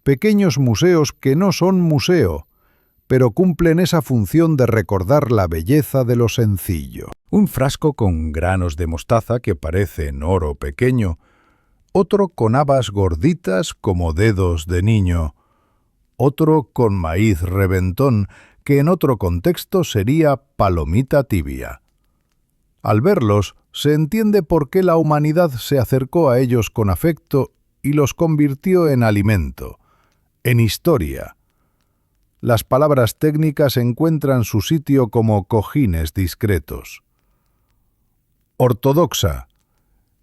Pequeños museos que no son museo, pero cumplen esa función de recordar la belleza de lo sencillo. Un frasco con granos de mostaza que parecen oro pequeño, otro con habas gorditas como dedos de niño, otro con maíz reventón que en otro contexto sería palomita tibia. Al verlos, se entiende por qué la humanidad se acercó a ellos con afecto y los convirtió en alimento, en historia. Las palabras técnicas encuentran su sitio como cojines discretos. Ortodoxa,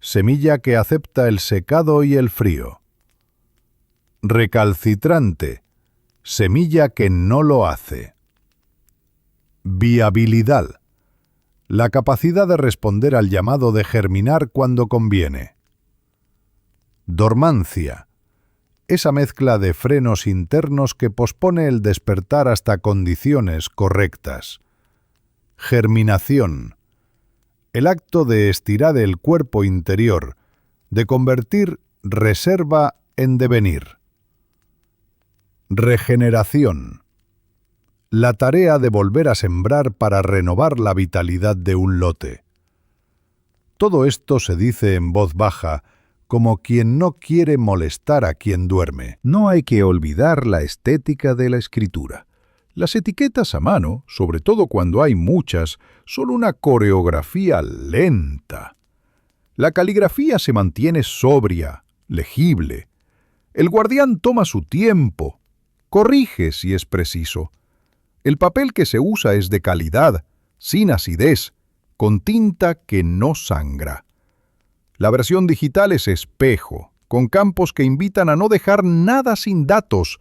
semilla que acepta el secado y el frío. Recalcitrante, semilla que no lo hace. Viabilidad, la capacidad de responder al llamado de germinar cuando conviene. Dormancia, esa mezcla de frenos internos que pospone el despertar hasta condiciones correctas. Germinación, el acto de estirar el cuerpo interior, de convertir reserva en devenir. Regeneración, la tarea de volver a sembrar para renovar la vitalidad de un lote. Todo esto se dice en voz baja, como quien no quiere molestar a quien duerme. No hay que olvidar la estética de la escritura. Las etiquetas a mano, sobre todo cuando hay muchas, son una coreografía lenta. La caligrafía se mantiene sobria, legible. El guardián toma su tiempo, corrige si es preciso. El papel que se usa es de calidad, sin acidez, con tinta que no sangra. La versión digital es espejo, con campos que invitan a no dejar nada sin datos,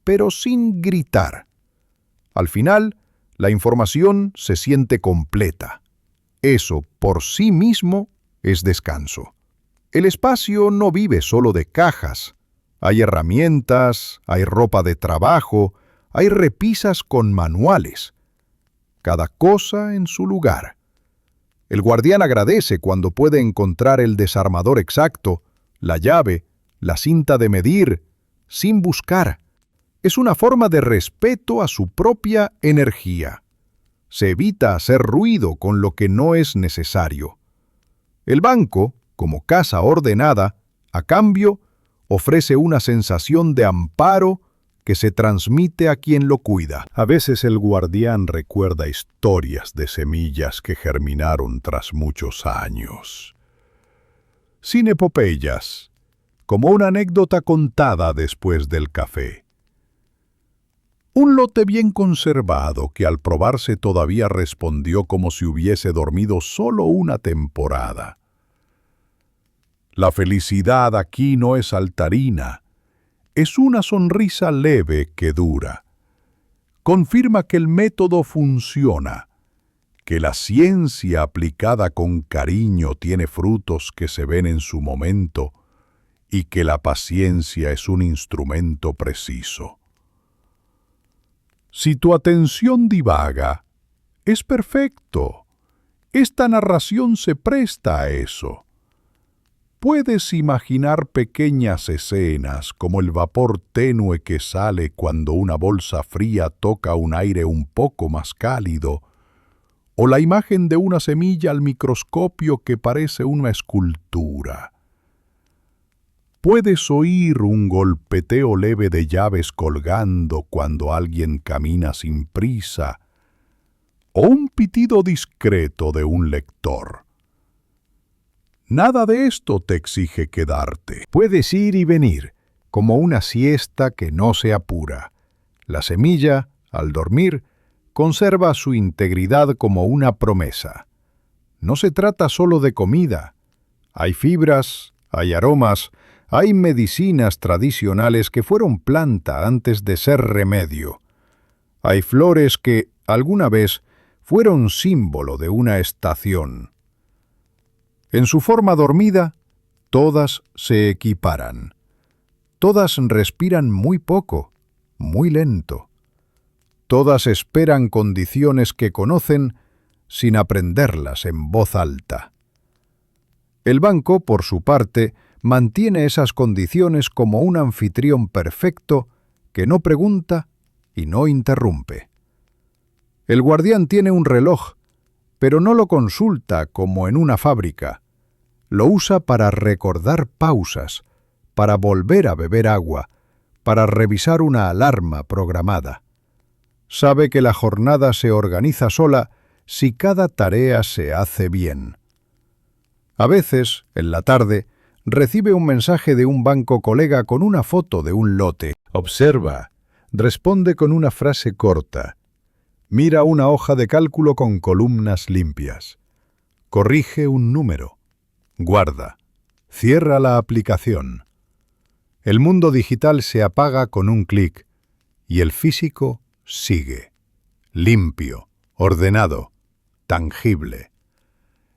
pero sin gritar. Al final, la información se siente completa. Eso, por sí mismo, es descanso. El espacio no vive solo de cajas. Hay herramientas, hay ropa de trabajo, hay repisas con manuales. Cada cosa en su lugar. El guardián agradece cuando puede encontrar el desarmador exacto, la llave, la cinta de medir, sin buscar. Es una forma de respeto a su propia energía. Se evita hacer ruido con lo que no es necesario. El banco, como casa ordenada, a cambio, ofrece una sensación de amparo que se transmite a quien lo cuida. A veces el guardián recuerda historias de semillas que germinaron tras muchos años. Sin epopeyas, como una anécdota contada después del café. Un lote bien conservado que al probarse todavía respondió como si hubiese dormido solo una temporada. La felicidad aquí no es saltarina, es una sonrisa leve que dura. Confirma que el método funciona, que la ciencia aplicada con cariño tiene frutos que se ven en su momento y que la paciencia es un instrumento preciso. Si tu atención divaga, es perfecto. Esta narración se presta a eso. Puedes imaginar pequeñas escenas como el vapor tenue que sale cuando una bolsa fría toca un aire un poco más cálido, o la imagen de una semilla al microscopio que parece una escultura. Puedes oír un golpeteo leve de llaves colgando cuando alguien camina sin prisa, o un pitido discreto de un lector. Nada de esto te exige quedarte. Puedes ir y venir, como una siesta que no se apura. La semilla, al dormir, conserva su integridad como una promesa. No se trata solo de comida. Hay fibras, hay aromas, hay medicinas tradicionales que fueron planta antes de ser remedio. Hay flores que, alguna vez, fueron símbolo de una estación. En su forma dormida, todas se equiparan. Todas respiran muy poco, muy lento. Todas esperan condiciones que conocen sin aprenderlas en voz alta. El banco, por su parte, mantiene esas condiciones como un anfitrión perfecto que no pregunta y no interrumpe. El guardián tiene un reloj, pero no lo consulta como en una fábrica. Lo usa para recordar pausas, para volver a beber agua, para revisar una alarma programada. Sabe que la jornada se organiza sola si cada tarea se hace bien. A veces, en la tarde, recibe un mensaje de un banco colega con una foto de un lote. Observa, responde con una frase corta. Mira una hoja de cálculo con columnas limpias. Corrige un número. Guarda. Cierra la aplicación. El mundo digital se apaga con un clic y el físico sigue. Limpio, ordenado, tangible.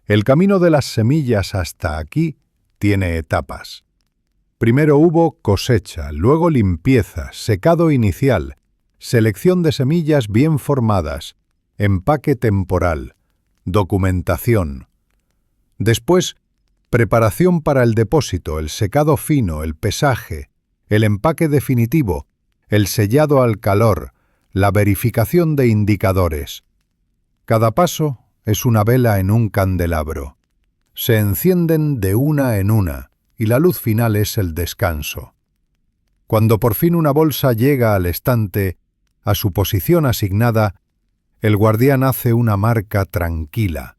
El camino de las semillas hasta aquí tiene etapas. Primero hubo cosecha, luego limpieza, secado inicial, selección de semillas bien formadas, empaque temporal, documentación. Después, preparación para el depósito, el secado fino, el pesaje, el empaque definitivo, el sellado al calor, la verificación de indicadores. Cada paso es una vela en un candelabro. Se encienden de una en una, y la luz final es el descanso. Cuando por fin una bolsa llega al estante, a su posición asignada, el guardián hace una marca tranquila.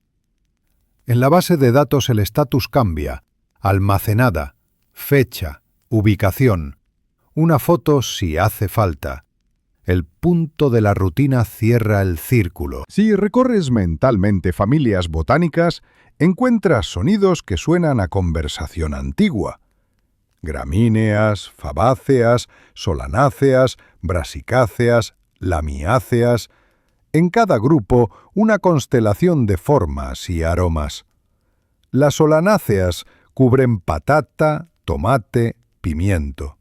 En la base de datos el estatus cambia, almacenada, fecha, ubicación, una foto si hace falta. El punto de la rutina cierra el círculo. Si recorres mentalmente familias botánicas, encuentras sonidos que suenan a conversación antigua. Gramíneas, fabáceas, solanáceas, brasicáceas, lamiáceas. En cada grupo, una constelación de formas y aromas. Las solanáceas cubren patata, tomate, pimiento.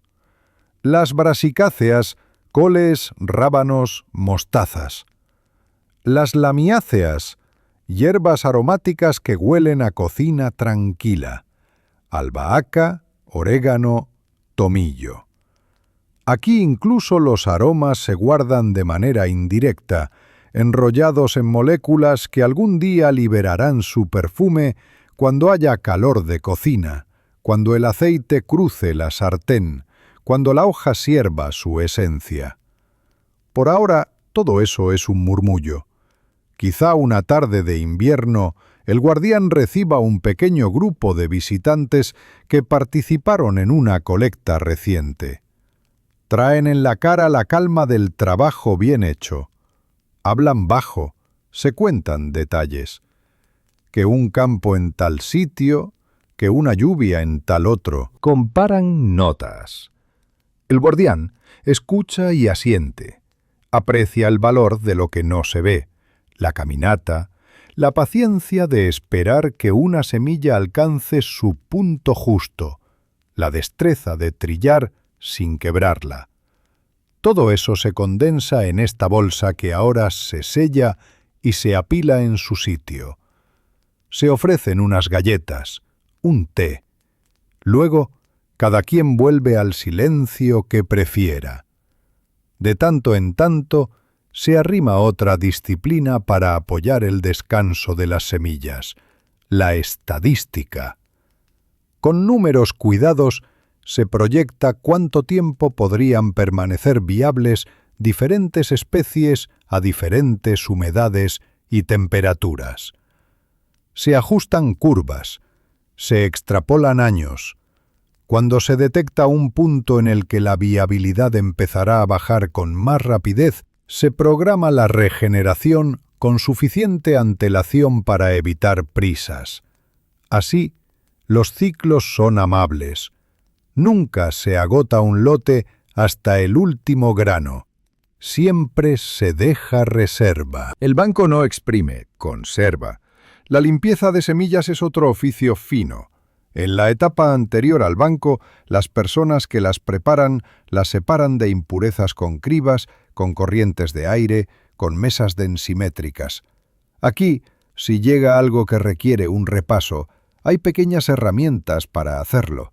Las brasicáceas, coles, rábanos, mostazas. Las lamiáceas, hierbas aromáticas que huelen a cocina tranquila. Albahaca, orégano, tomillo. Aquí incluso los aromas se guardan de manera indirecta, enrollados en moléculas que algún día liberarán su perfume cuando haya calor de cocina, cuando el aceite cruce la sartén, cuando la hoja sierva su esencia. Por ahora, todo eso es un murmullo. Quizá una tarde de invierno, el guardián reciba un pequeño grupo de visitantes que participaron en una colecta reciente. Traen en la cara la calma del trabajo bien hecho. Hablan bajo, se cuentan detalles. Que un campo en tal sitio, que una lluvia en tal otro. Comparan notas. El guardián escucha y asiente. Aprecia el valor de lo que no se ve, la caminata, la paciencia de esperar que una semilla alcance su punto justo, la destreza de trillar sin quebrarla. Todo eso se condensa en esta bolsa que ahora se sella y se apila en su sitio. Se ofrecen unas galletas, un té. Luego, cada quien vuelve al silencio que prefiera. De tanto en tanto, se arrima otra disciplina para apoyar el descanso de las semillas, la estadística. Con números cuidados, se proyecta cuánto tiempo podrían permanecer viables diferentes especies a diferentes humedades y temperaturas. Se ajustan curvas, se extrapolan años. Cuando se detecta un punto en el que la viabilidad empezará a bajar con más rapidez, se programa la regeneración con suficiente antelación para evitar prisas. Así, los ciclos son amables. Nunca se agota un lote hasta el último grano. Siempre se deja reserva. El banco no exprime, conserva. La limpieza de semillas es otro oficio fino. En la etapa anterior al banco, las personas que las preparan las separan de impurezas con cribas, con corrientes de aire, con mesas densimétricas. Aquí, si llega algo que requiere un repaso, hay pequeñas herramientas para hacerlo.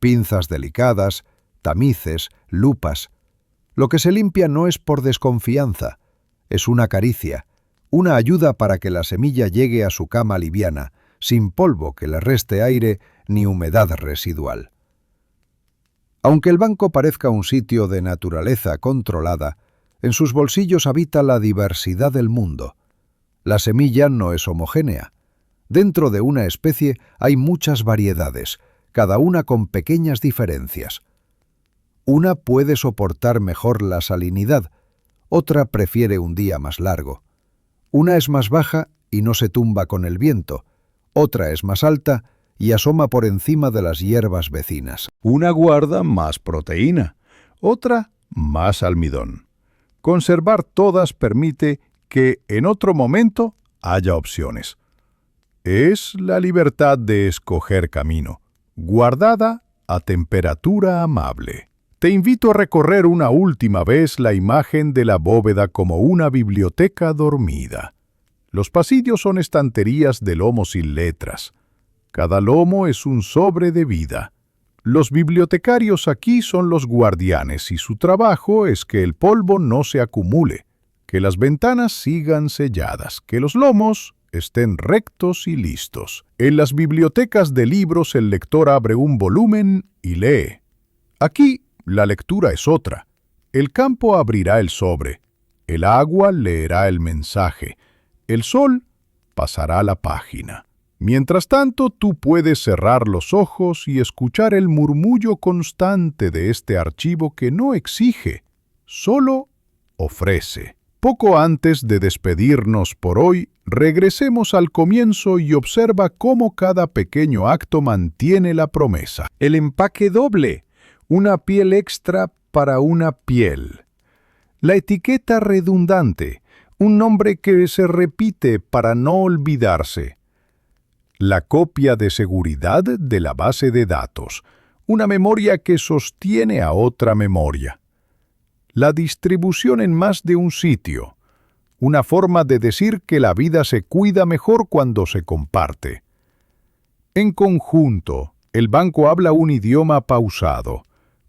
Pinzas delicadas, tamices, lupas. Lo que se limpia no es por desconfianza, es una caricia, una ayuda para que la semilla llegue a su cama liviana, sin polvo que le reste aire ni humedad residual. Aunque el banco parezca un sitio de naturaleza controlada, en sus bolsillos habita la diversidad del mundo. La semilla no es homogénea. Dentro de una especie hay muchas variedades, cada una con pequeñas diferencias. Una puede soportar mejor la salinidad, otra prefiere un día más largo. Una es más baja y no se tumba con el viento, otra es más alta y asoma por encima de las hierbas vecinas. Una guarda más proteína, otra más almidón. Conservar todas permite que en otro momento haya opciones. Es la libertad de escoger camino, guardada a temperatura amable. Te invito a recorrer una última vez la imagen de la bóveda como una biblioteca dormida. Los pasillos son estanterías de lomos sin letras. Cada lomo es un sobre de vida. Los bibliotecarios aquí son los guardianes y su trabajo es que el polvo no se acumule, que las ventanas sigan selladas, que los lomos estén rectos y listos. En las bibliotecas de libros el lector abre un volumen y lee. Aquí la lectura es otra. El campo abrirá el sobre, el agua leerá el mensaje, el sol pasará la página. Mientras tanto, tú puedes cerrar los ojos y escuchar el murmullo constante de este archivo que no exige, solo ofrece. Poco antes de despedirnos por hoy, regresemos al comienzo y observa cómo cada pequeño acto mantiene la promesa. El empaque doble, una piel extra para una piel. La etiqueta redundante, un nombre que se repite para no olvidarse. La copia de seguridad de la base de datos, una memoria que sostiene a otra memoria. La distribución en más de un sitio, una forma de decir que la vida se cuida mejor cuando se comparte. En conjunto, el banco habla un idioma pausado,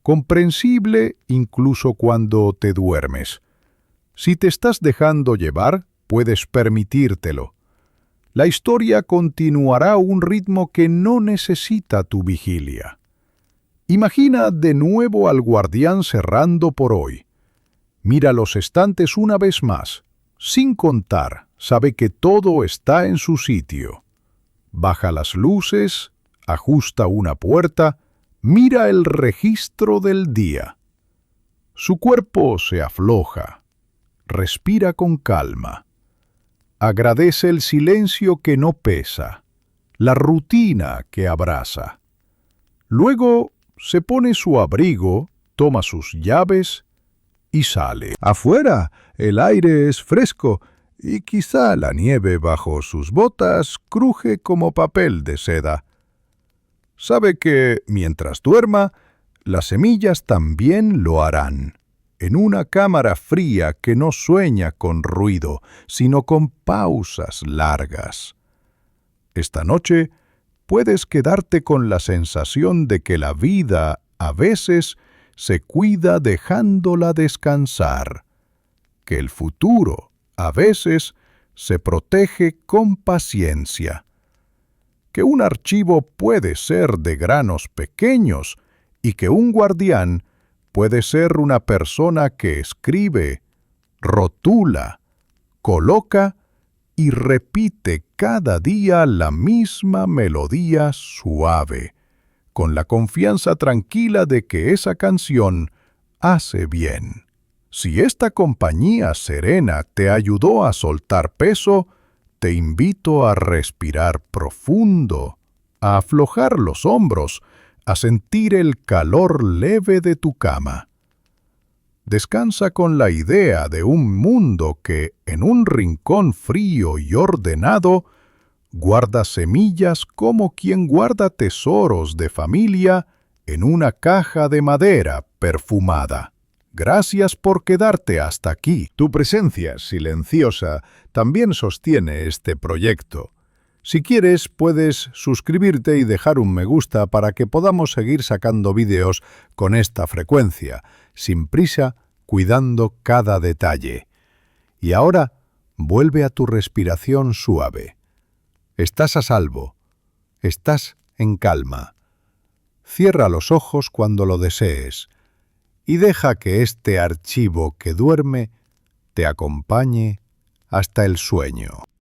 comprensible incluso cuando te duermes. Si te estás dejando llevar, puedes permitírtelo. La historia continuará a un ritmo que no necesita tu vigilia. Imagina de nuevo al guardián cerrando por hoy. Mira los estantes una vez más. Sin contar, sabe que todo está en su sitio. Baja las luces, ajusta una puerta, mira el registro del día. Su cuerpo se afloja. Respira con calma. Agradece el silencio que no pesa, la rutina que abraza. Luego se pone su abrigo, toma sus llaves y sale. Afuera el aire es fresco y quizá la nieve bajo sus botas cruje como papel de seda. Sabe que, mientras duerma, las semillas también lo harán. En una cámara fría que no sueña con ruido, sino con pausas largas. Esta noche puedes quedarte con la sensación de que la vida, a veces, se cuida dejándola descansar, que el futuro, a veces, se protege con paciencia, que un archivo puede ser de granos pequeños y que un guardián puede ser una persona que escribe, rotula, coloca y repite cada día la misma melodía suave, con la confianza tranquila de que esa canción hace bien. Si esta compañía serena te ayudó a soltar peso, te invito a respirar profundo, a aflojar los hombros, a sentir el calor leve de tu cama. Descansa con la idea de un mundo que, en un rincón frío y ordenado, guarda semillas como quien guarda tesoros de familia en una caja de madera perfumada. Gracias por quedarte hasta aquí. Tu presencia silenciosa también sostiene este proyecto. Si quieres, puedes suscribirte y dejar un me gusta para que podamos seguir sacando vídeos con esta frecuencia, sin prisa, cuidando cada detalle. Y ahora, vuelve a tu respiración suave. Estás a salvo. Estás en calma. Cierra los ojos cuando lo desees y deja que este archivo que duerme te acompañe hasta el sueño.